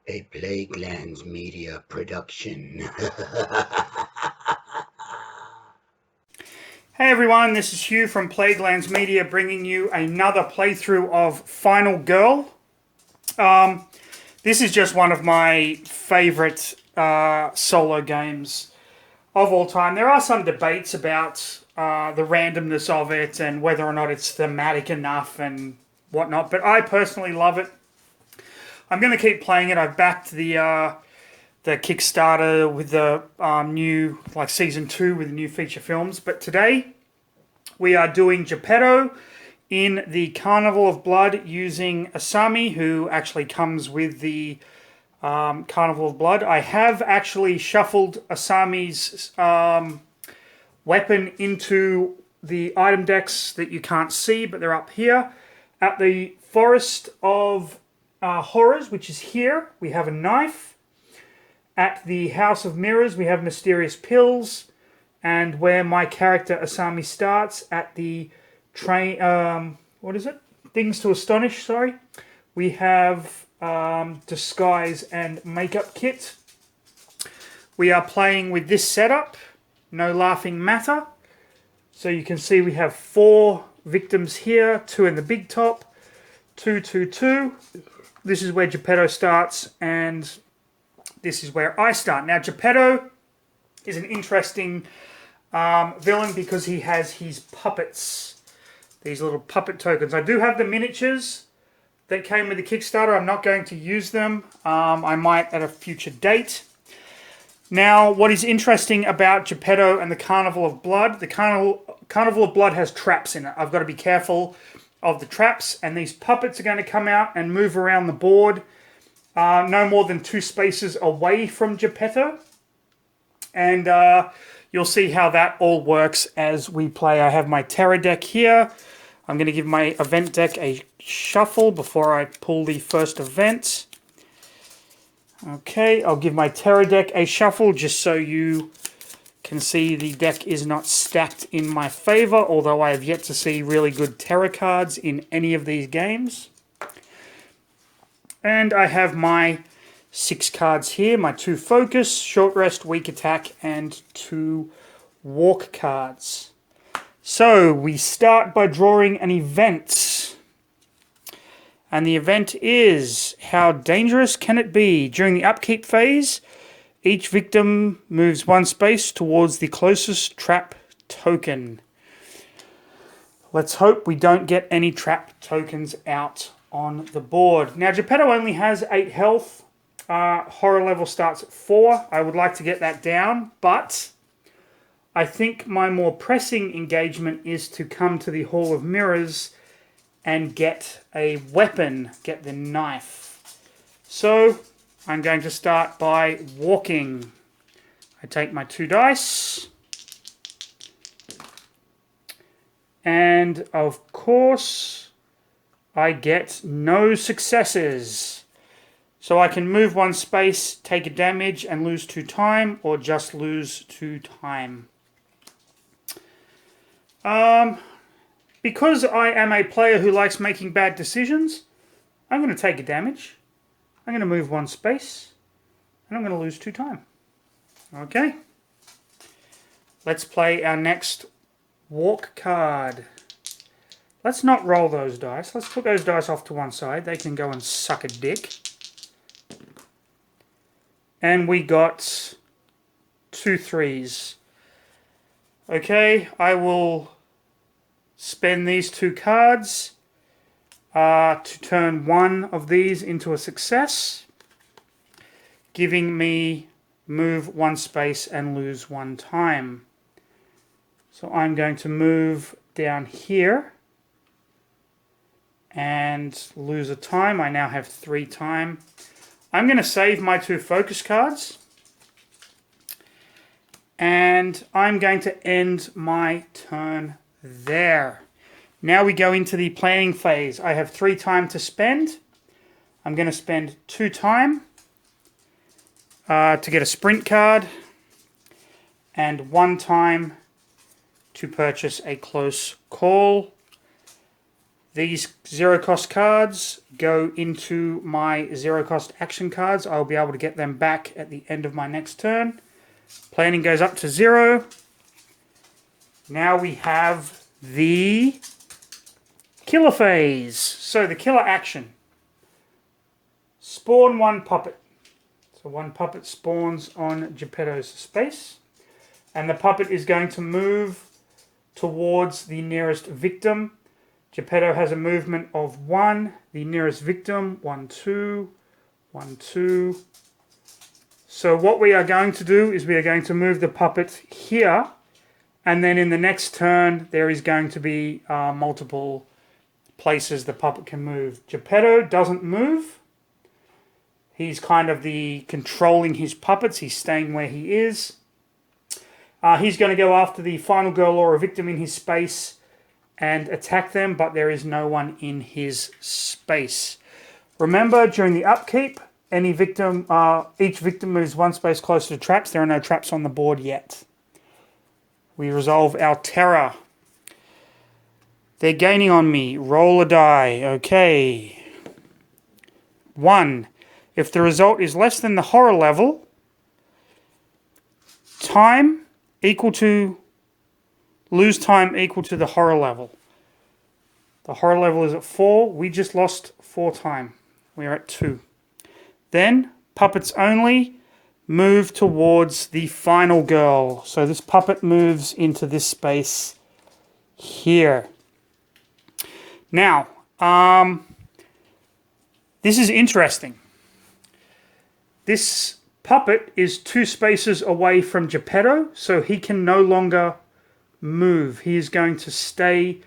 A Plaguelands Media production. Hey everyone, this is Hugh from Plaguelands Media bringing you another playthrough of Final Girl. This is just one of my favourite solo games of all time. There are some debates about the randomness of it and whether or not it's thematic enough and whatnot, but I personally love it. I'm going to keep playing it. I've backed the Kickstarter with the new, like season 2 with the new feature films, but today we are doing Geppetto in the Carnival of Blood using Asami, who actually comes with the Carnival of Blood. I have actually shuffled Asami's weapon into the item decks that you can't see, but they're up here. At the Forest of Horrors, which is here, we have a knife. At the House of Mirrors, we have mysterious pills. And where my character Asami starts, at the train, what is it? Things to Astonish, sorry. We have disguise and makeup kit. We are playing with this setup, no laughing matter. So you can see we have 4 victims here, 2 in the big top, 2, 2, 2. This is where Geppetto starts, and this is where I start. Now, Geppetto is an interesting villain because he has his puppets, these little puppet tokens. I do have the miniatures that came with the Kickstarter. I'm not going to use them. I might at a future date. Now, what is interesting about Geppetto and the Carnival of Blood, the Carnival of Blood has traps in it. I've got to be careful of the traps, and these puppets are going to come out and move around the board no more than 2 spaces away from Geppetto. And you'll see how that all works as we play. I have my Terror deck here. I'm going to give my event deck a shuffle before I pull the first event. Okay, I'll give my Terror deck a shuffle just so you can see the deck is not stacked in my favor, although I have yet to see really good Terror cards in any of these games. And I have my 6 cards here, my 2 focus, short rest, weak attack, and 2 walk cards. So we start by drawing an event. And the event is, how dangerous can it be? During the upkeep phase, each victim moves 1 space towards the closest trap token. Let's hope we don't get any trap tokens out on the board. Now, Geppetto only has 8 health. Horror level starts at 4. I would like to get that down, but I think my more pressing engagement is to come to the Hall of Mirrors and get a weapon, get the knife. So I'm going to start by walking. I take my 2 dice. And of course, I get no successes. So I can move 1 space, take a damage, and lose 2 time, or just lose 2 time. Because I am a player who likes making bad decisions, I'm going to take a damage. I'm going to move 1 space, and I'm going to lose 2 time. Okay. Let's play our next walk card. Let's not roll those dice. Let's put those dice off to one side. They can go and suck a dick. And we got 2 3s. Okay, I will spend these 2 cards to turn 1 of these into a success, giving me move 1 space and lose 1 time. So I'm going to move down here and lose a time. I now have 3 time. I'm going to save my 2 focus cards. And I'm going to end my turn there. Now we go into the planning phase. I have 3 time to spend. I'm going to spend 2 time to get a sprint card. And 1 time to purchase a close call. These zero cost cards go into my zero cost action cards. I'll be able to get them back at the end of my next turn. Planning goes up to 0. Now we have the killer phase. So the killer action. Spawn one puppet. So one puppet spawns on Geppetto's space. And the puppet is going to move towards the nearest victim. Geppetto has a movement of 1. The nearest victim, 1, 2, 1, 2. So what we are going to do is we are going to move the puppet here. And then in the next turn, there is going to be multiple places the puppet can move. Geppetto doesn't move. He's kind of the controlling his puppets. He's staying where he is. He's going to go after the final girl or a victim in his space and attack them, but there is no one in his space. Remember, during the upkeep, each victim moves one space closer to traps. There are no traps on the board yet. We resolve our terror. They're gaining on me. Roll a die. Okay. 1. If the result is less than the horror level, lose time equal to the horror level. The horror level is at 4. We just lost 4 time. We are at 2. Then, puppets only, move towards the final girl. So this puppet moves into this space here. Now, this is interesting. This puppet is 2 spaces away from Geppetto, so he can no longer move. He is going to stay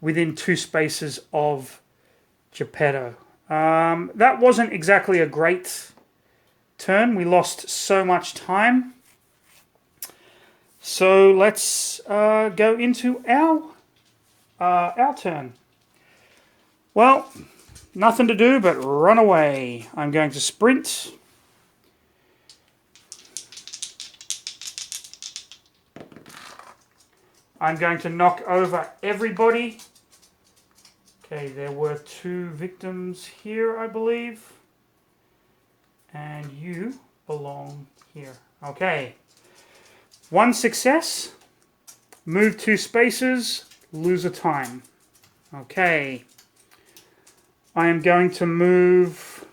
within 2 spaces of Geppetto. That wasn't exactly a great turn. We lost so much time. So let's go into our turn. Well, nothing to do but run away. I'm going to sprint. I'm going to knock over everybody. Okay, there were 2 victims here, I believe. And you belong here. Okay. 1 success. Move 2 spaces. Lose a time. Okay. I am going to move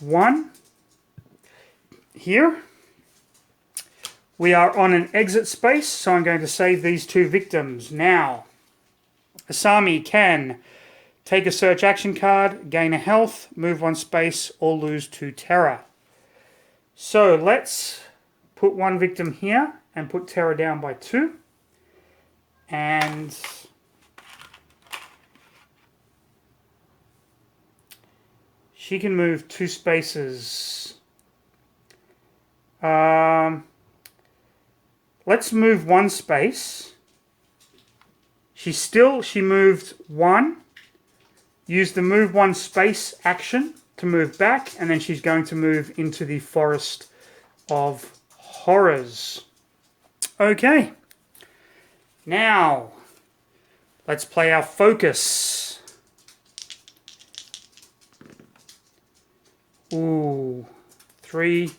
1 here. We are on an exit space, so I'm going to save these 2 victims. Now, Asami can take a search action card, gain a health, move 1 space, or lose 2 terror. So let's put 1 victim here and put terror down by 2. And she can move 2 spaces. Let's move 1 space. She moved 1. Use the move 1 space action to move back, and then she's going to move into the Forest of Horrors. Okay. Now, let's play our focus. Ooh, 3.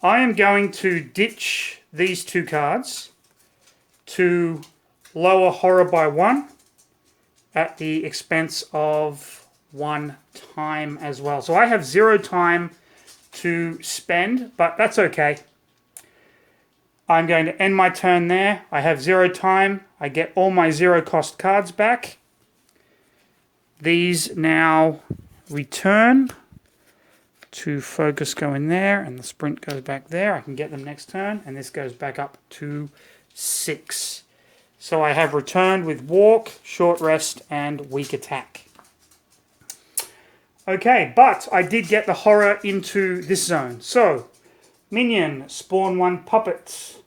I am going to ditch these 2 cards to lower horror by 1 at the expense of 1 time as well. So I have 0 time to spend, but that's okay. I'm going to end my turn there. I have 0 time. I get all my 0 cost cards back. These now return to focus go in there, and the sprint goes back there. I can get them next turn, and this goes back up to 6. So I have returned with walk, short rest, and weak attack. Okay, but I did get the horror into this zone. So, minion, spawn 1 puppet.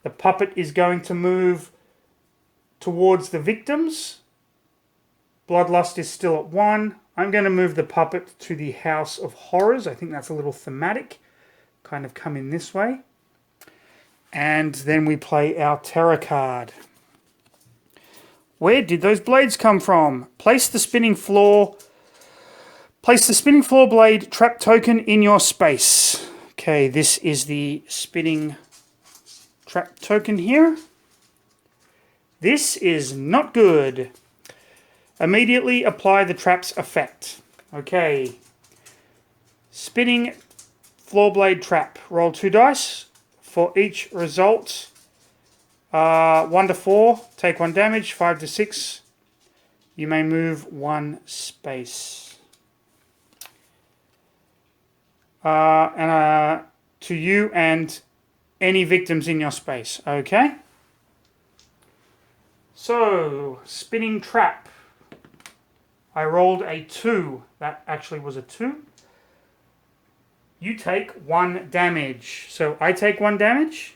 The puppet is going to move towards the victims. Bloodlust is still at 1. I'm going to move the puppet to the House of Horrors. I think that's a little thematic. Kind of come in this way. And then we play our terror card. Where did those blades come from? Place the spinning floor blade trap token in your space. Okay, this is the spinning trap token here. This is not good. Immediately apply the trap's effect. Okay. Spinning floor blade trap. Roll 2 dice. For each result, 1 to 4, take 1 damage. 5 to 6, you may move 1 space. To you and any victims in your space. Okay. So, spinning trap. I rolled a 2. That actually was a 2. You take 1 damage. So I take 1 damage.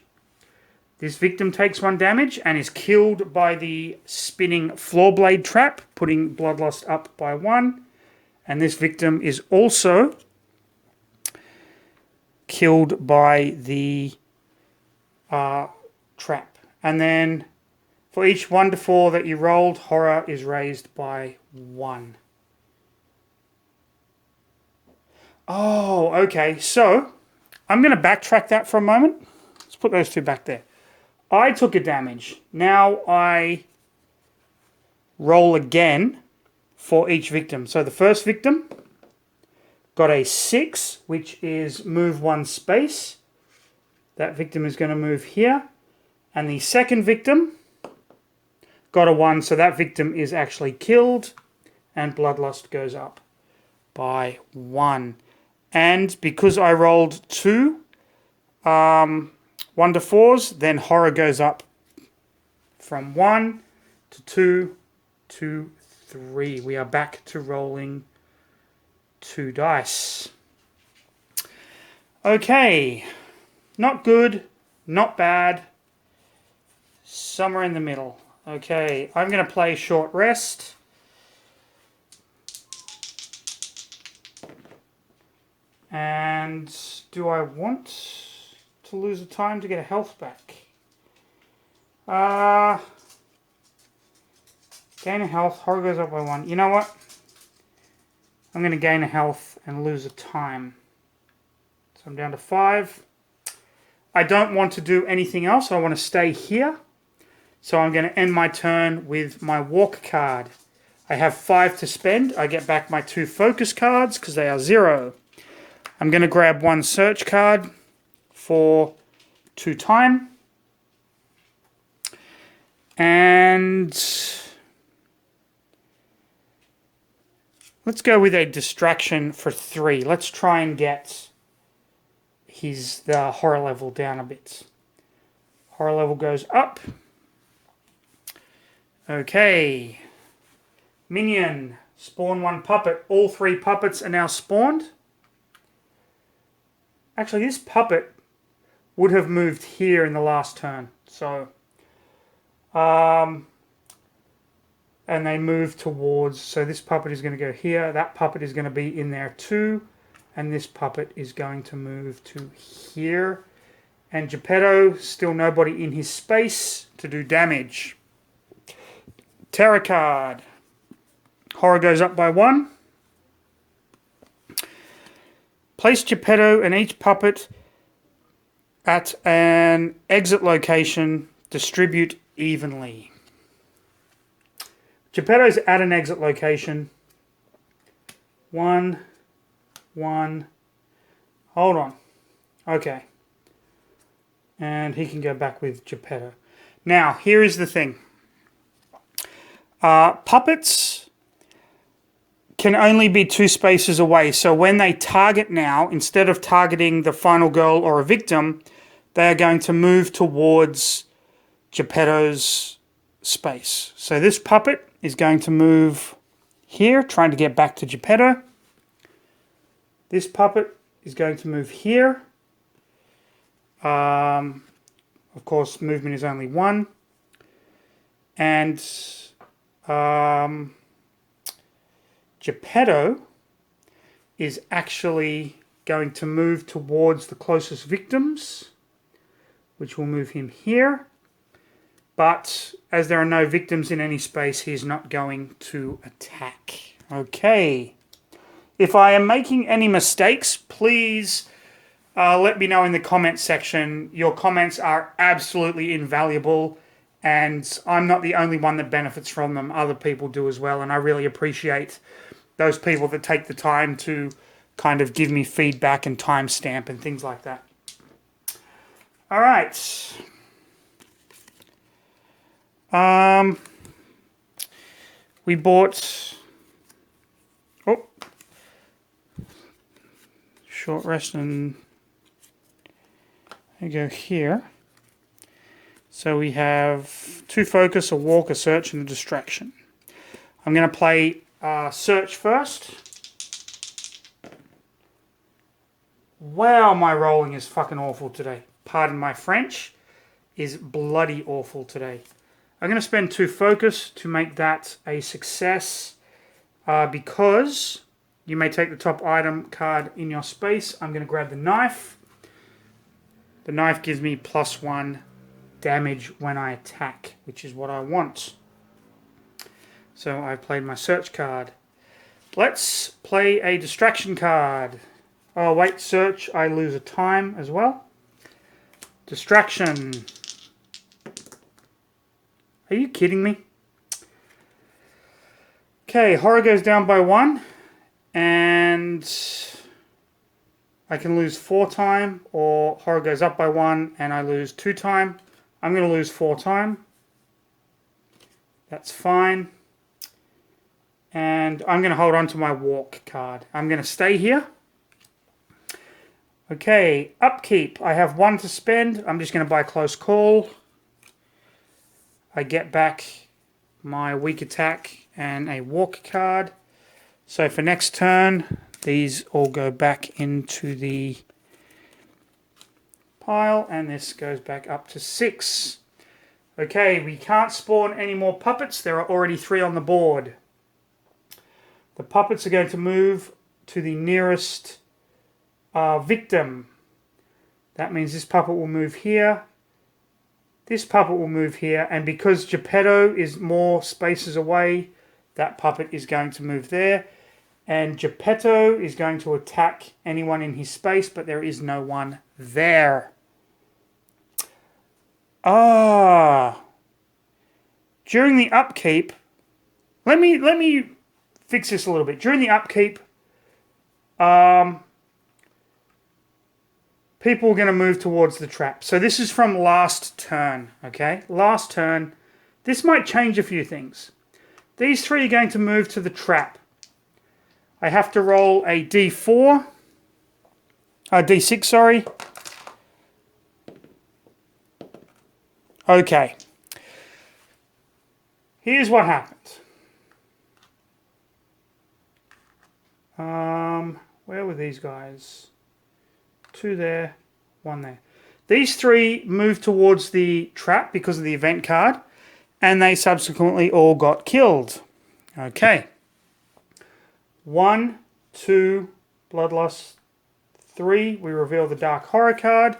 This victim takes 1 damage and is killed by the spinning floor blade trap, putting bloodlust up by 1. And this victim is also killed by the trap. And then for each 1 to 4 that you rolled, horror is raised by 1. Oh, okay. So I'm going to backtrack that for a moment. Let's put those 2 back there. I took a damage. Now I roll again for each victim. So the first victim got a 6, which is move 1 space. That victim is going to move here. And the second victim got a 1, so that victim is actually killed. And bloodlust goes up by 1. And because I rolled 2 1 to 4s, then horror goes up from 1 to 2 to 3. We are back to rolling 2 dice. Okay. Not good, not bad. Somewhere in the middle. Okay, I'm going to play short rest. And do I want to lose a time to get a health back? Gain a health, horror goes up by 1. You know what? I'm going to gain a health and lose a time. So I'm down to 5. I don't want to do anything else. I want to stay here. So I'm going to end my turn with my walk card. I have 5 to spend. I get back my 2 focus cards because they are 0. I'm going to grab 1 search card for 2 time. And let's go with a distraction for 3. Let's try and get the horror level down a bit. Horror level goes up. Okay. Minion. Spawn 1 puppet. All 3 puppets are now spawned. Actually, this puppet would have moved here in the last turn. So, and they move towards, so this puppet is going to go here. That puppet is going to be in there too. And this puppet is going to move to here. And Geppetto, still nobody in his space to do damage. Terror card. Horror goes up by 1. Place Geppetto and each puppet at an exit location. Distribute evenly. Geppetto's at an exit location. 1, 1. Hold on. Okay. And he can go back with Geppetto. Now, here is the thing. Puppets can only be 2 spaces away. So when they target now, instead of targeting the final girl or a victim, they are going to move towards Geppetto's space. So this puppet is going to move here, trying to get back to Geppetto. This puppet is going to move here. Of course, movement is only 1. And Geppetto is actually going to move towards the closest victims which will move him here. But as there are no victims in any space, he's not going to attack. Okay. If I am making any mistakes, please let me know in the comments section. Your comments are absolutely invaluable, and I'm not the only one that benefits from them. Other people do as well, and I really appreciate those people that take the time to kind of give me feedback and timestamp and things like that. All right. We bought... Oh. Short rest and... I go here. So we have 2 focus, a walk, a search, and a distraction. I'm going to play search first. Wow, my rolling is fucking awful today. Pardon my French. Is bloody awful today. I'm going to spend 2 focus to make that a success because you may take the top item card in your space. I'm going to grab the knife. The knife gives me +1 damage when I attack, which is what I want. So I've played my search card. Let's play a distraction card. Oh wait, search, I lose a time as well. Distraction. Are you kidding me? Okay, horror goes down by 1, and I can lose 4 time, or horror goes up by 1 and I lose 2 time. I'm going to lose 4 time. That's fine. And I'm going to hold on to my walk card. I'm going to stay here. Okay, upkeep. I have 1 to spend. I'm just going to buy close call. I get back my weak attack and a walk card. So for next turn, these all go back into the pile, and this goes back up to 6. Okay, we can't spawn any more puppets. There are already 3 on the board. The puppets are going to move to the nearest victim. That means this puppet will move here. This puppet will move here, and because Geppetto is more spaces away, that puppet is going to move there. And Geppetto is going to attack anyone in his space, but there is no one there. During the upkeep, let me fix this a little bit. During the upkeep, people are going to move towards the trap. So this is from last turn, okay? Last turn. This might change a few things. These 3 are going to move to the trap. I have to roll a D4. D6, sorry. Okay. Here's what happens. Where were these guys? 2 there, 1 there. These 3 move towards the trap because of the event card, and they subsequently all got killed. Okay. 1, 2, Bloodlust. 3, we reveal the Dark Horror card.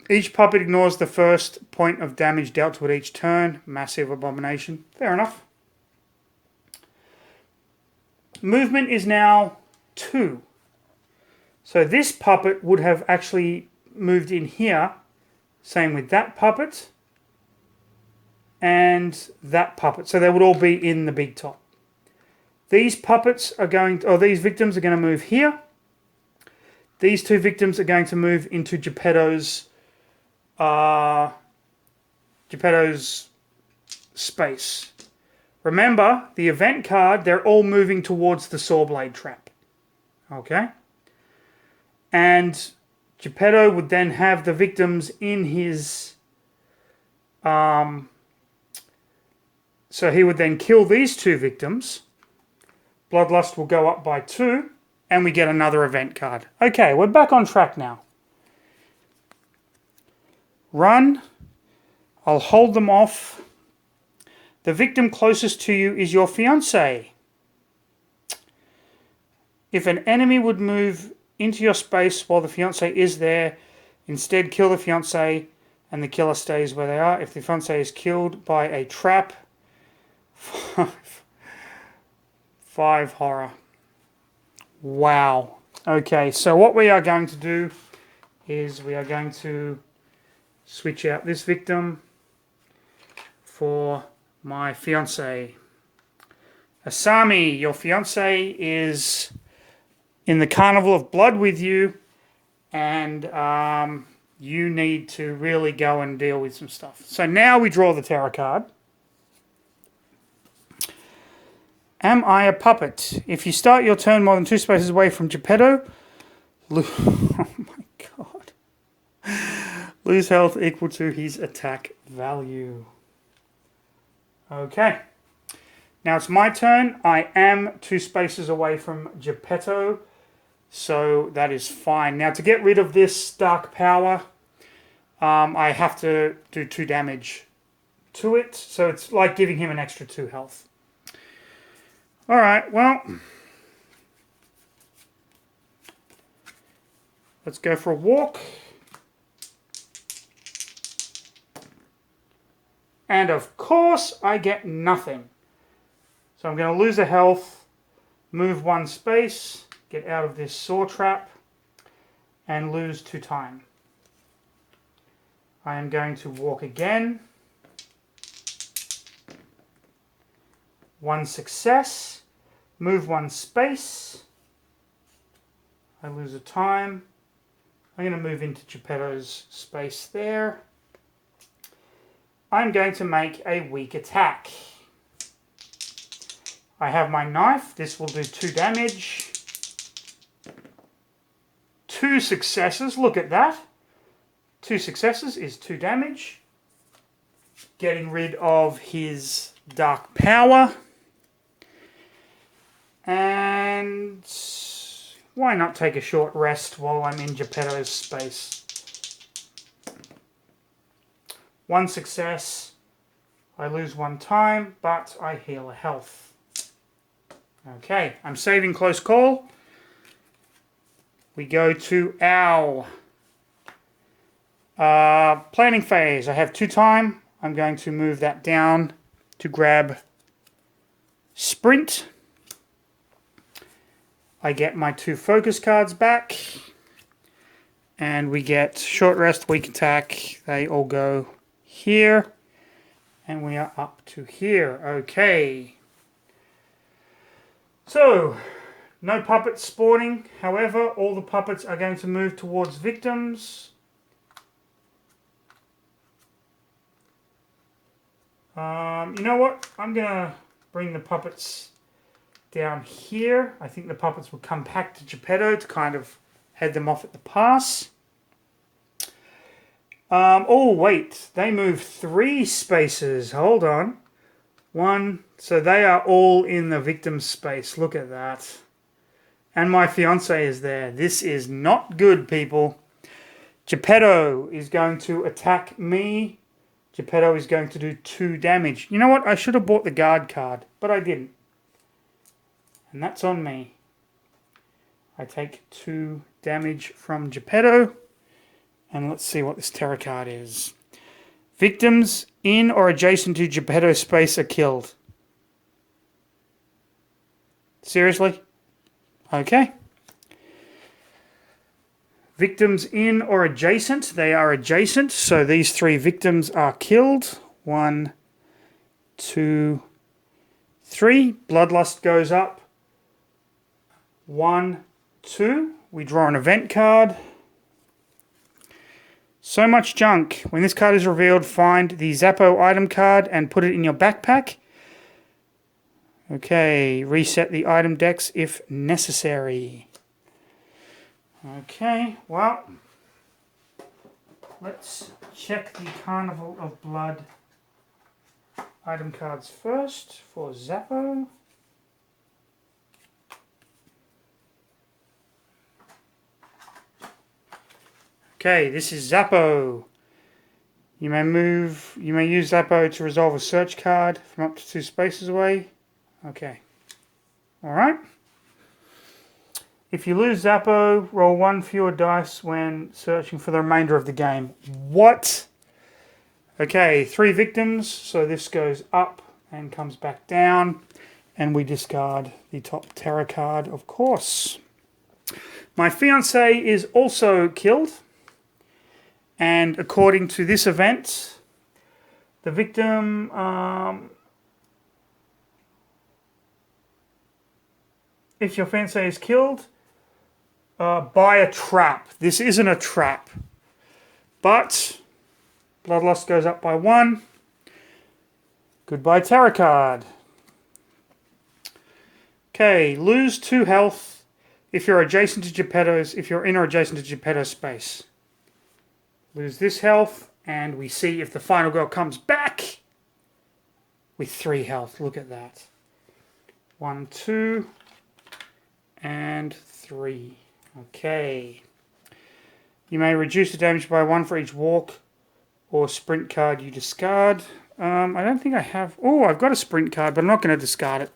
Each puppet ignores the first point of damage dealt to it each turn. Massive abomination. Fair enough. Movement is now 2. So this puppet would have actually moved in here. Same with that puppet. And that puppet. So they would all be in the big top. These puppets are going to, or these victims are going to move here. These 2 victims are going to move into Geppetto's space. Remember, the event card, they're all moving towards the Sawblade trap. Okay? And Geppetto would then have the victims in his... so he would then kill these 2 victims. Bloodlust will go up by 2. And we get another event card. Okay, we're back on track now. Run. I'll hold them off. The victim closest to you is your fiancé. If an enemy would move into your space while the fiancé is there, Instead, kill the fiancé and the killer stays where they are. If the fiancé is killed by a trap, 5 horror. Wow. Okay, so what we are going to do is we are going to switch out this victim for my fiancé. Asami, your fiancé is in the Carnival of Blood with you, and you need to really go and deal with some stuff. So now we draw the tarot card. Am I a puppet? If you start your turn more than 2 spaces away from Geppetto, oh my god. Lose health equal to his attack value. Okay. Now it's my turn. I am 2 spaces away from Geppetto, so that is fine. Now to get rid of this dark power, I have to do 2 damage to it, so it's like giving him an extra 2 health. Alright, well, let's go for a walk. And of course, I get nothing. So I'm going to lose a health, move 1 space, get out of this saw trap, and lose 2 time. I am going to walk again. 1 success, move 1 space. I lose a time. I'm going to move into Geppetto's space there. I'm going to make a weak attack. I have my knife. This will do 2 damage. 2 successes. Look at that. 2 successes is 2 damage. Getting rid of his dark power. And why not take a short rest while I'm in Geppetto's space? 1 success. I lose 1 time, but I heal a health. Okay, I'm saving close call. We go to our planning phase. I have 2 time. I'm going to move that down to grab sprint. I get my 2 focus cards back. And we get short rest, weak attack. They all go here. And we are up to here. Okay. So, no puppets spawning. However, all the puppets are going to move towards victims. You know what? I'm going to bring the puppets down here. I think the puppets will come back to Geppetto to kind of head them off at the pass. Oh, wait. They move 3 spaces. Hold on. 1. So they are all in the victim space. Look at that. And my fiancé is there. This is not good, people. Geppetto is going to attack me. Geppetto is going to do 2 damage. You know what? I should have bought the guard card, but I didn't. And that's on me. I take 2 damage from Geppetto. And let's see what this tarot card is. Victims in or adjacent to Geppetto's space are killed. Seriously? Okay. Victims in or adjacent. They are adjacent. So these 3 victims are killed. 1, 2, 3. Bloodlust goes up. 1, 2. We draw an event card. So much junk. When this card is revealed, find the Zappo item card and put it in your backpack. Okay, reset the item decks if necessary. Okay, well, let's check the Carnival of Blood item cards first for Zappo. Okay, this is Zappo. You may use Zappo to resolve a search card from up to 2 spaces away. Okay. Alright. If you lose Zappo, roll 1 fewer dice when searching for the remainder of the game. What? Okay, 3 victims, so this goes up and comes back down, and we discard the top terror card, of course. My fiancée is also killed, and according to this event, the victim if your fiancé is killed by a trap. This isn't a trap, but bloodlust goes up by 1. Goodbye tarot card. Okay, lose 2 health if you're adjacent to Geppetto's, if you're in or adjacent to Geppetto's space. Lose this health, and we see if the final girl comes back with 3 health. Look at that. 1, 2, and 3. Okay. You may reduce the damage by 1 for each walk or sprint card you discard. I don't think I have... Oh, I've got a sprint card, but I'm not going to discard it.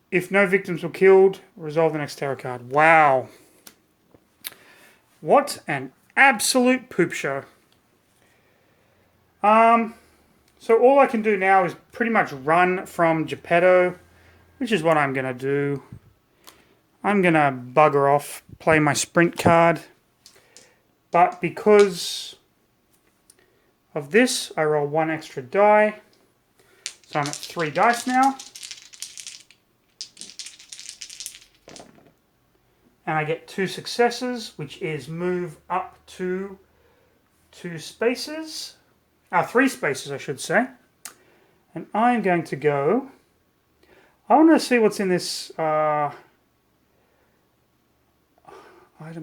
If no victims were killed, resolve the next tarot card. Wow. What an absolute poop show. So all I can do now is pretty much run from Geppetto, which is what I'm going to do. I'm going to bugger off, play my sprint card. But because of this, I roll 1 extra die. So I'm at 3 dice now. And I get 2 successes, which is move up to 2 spaces. 3 spaces, I should say. And I'm going to go... I want to see what's in this item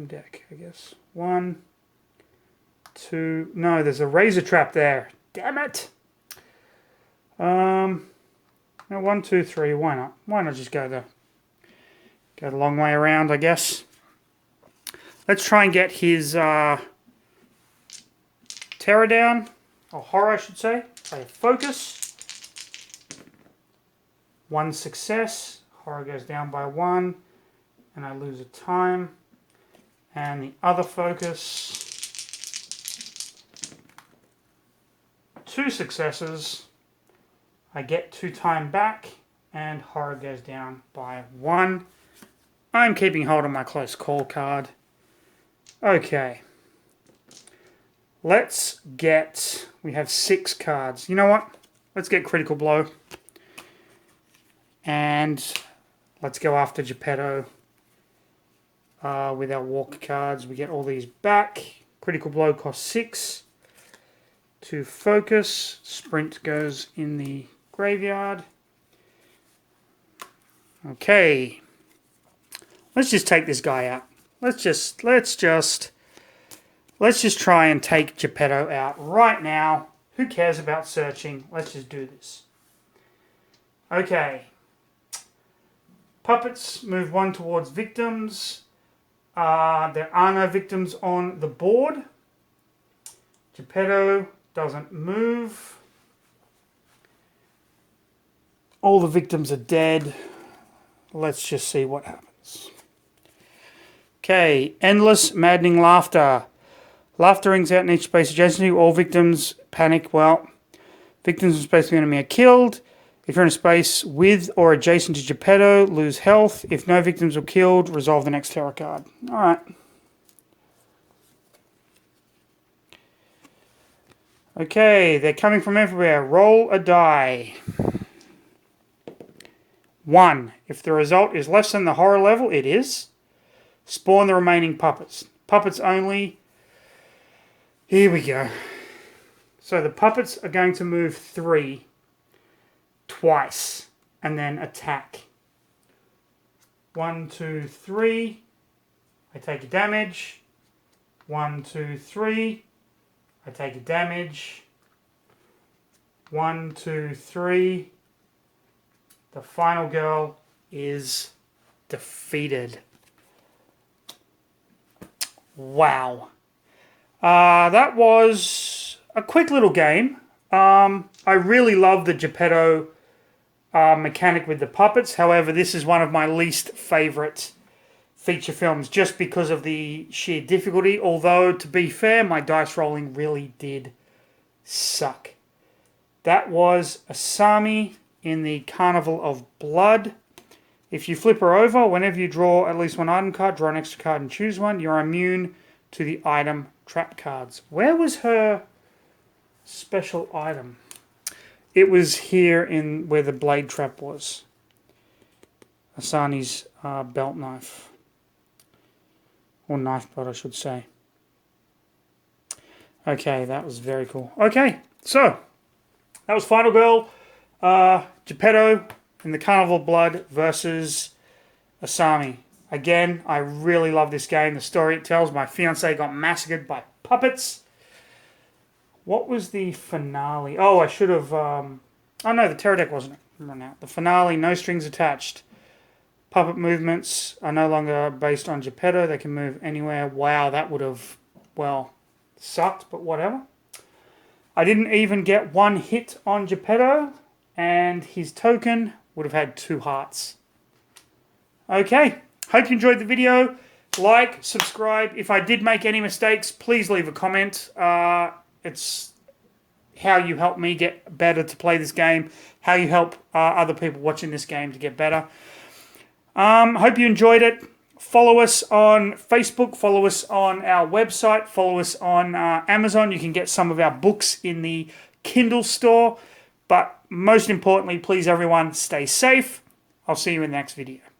deck, I guess. 1, 2... No, there's a razor trap there. Damn it! No, 1, 2, 3. Why not? Why not just go the long way around, I guess. Let's try and get his terror down. Or horror, I should say. Play focus. 1 success. Horror goes down by 1. And I lose a time. And the other focus. 2 successes. I get 2 time back. And horror goes down by 1. I'm keeping hold of my close call card. Okay. Let's get... We have 6 cards. You know what? Let's get critical blow. And let's go after Geppetto. With our walk cards, we get all these back. Critical blow costs 6. To focus, sprint goes in the graveyard. Okay. Let's just take this guy out. Let's just try and take Geppetto out right now. Who cares about searching? Let's just do this. Okay. Puppets move 1 towards victims. There are no victims on the board. Geppetto doesn't move. All the victims are dead. Let's just see what happens. Okay, endless maddening laughter. Laughter rings out in each space adjacent to you. All victims panic. Well, victims in space of the enemy are killed. If you're in a space with or adjacent to Geppetto, lose health. If no victims were killed, resolve the next tarot card. Alright. Okay, they're coming from everywhere. Roll a die. 1. If the result is less than the horror level, it is. Spawn the remaining puppets. Puppets only. Here we go. So the puppets are going to move 3 twice and then attack. 1, 2, 3. I take a damage. 1, 2, 3. I take a damage. 1, 2, 3. The final girl is defeated. Wow. That was a quick little game. I really love the Geppetto mechanic with the puppets. However, this is one of my least favorite feature films just because of the sheer difficulty. Although, to be fair, my dice rolling really did suck. That was Asami in the Carnival of Blood. If you flip her over, whenever you draw at least one item card, draw an extra card and choose one, you're immune to the item trap cards. Where was her special item? It was here in where the blade trap was. Asani's belt knife. Or knife belt, I should say. Okay, that was very cool. Okay, so that was Final Girl, Geppetto in the Carnival of Blood versus Asami. Again, I really love this game. The story it tells, my fiancé got massacred by puppets. What was the finale? Oh, I should have... oh no, the Terror deck wasn't it? The finale, no strings attached. Puppet movements are no longer based on Geppetto. They can move anywhere. Wow, that would have, well, sucked, but whatever. I didn't even get one hit on Geppetto, and his token would have had 2 hearts. Okay, hope you enjoyed the video. Like, subscribe. If I did make any mistakes, please leave a comment. It's how you help me get better to play this game, how you help other people watching this game to get better. Hope you enjoyed it. Follow us on Facebook, follow us on our website, follow us on Amazon. You can get some of our books in the Kindle store. But most importantly, please everyone, stay safe. I'll see you in the next video.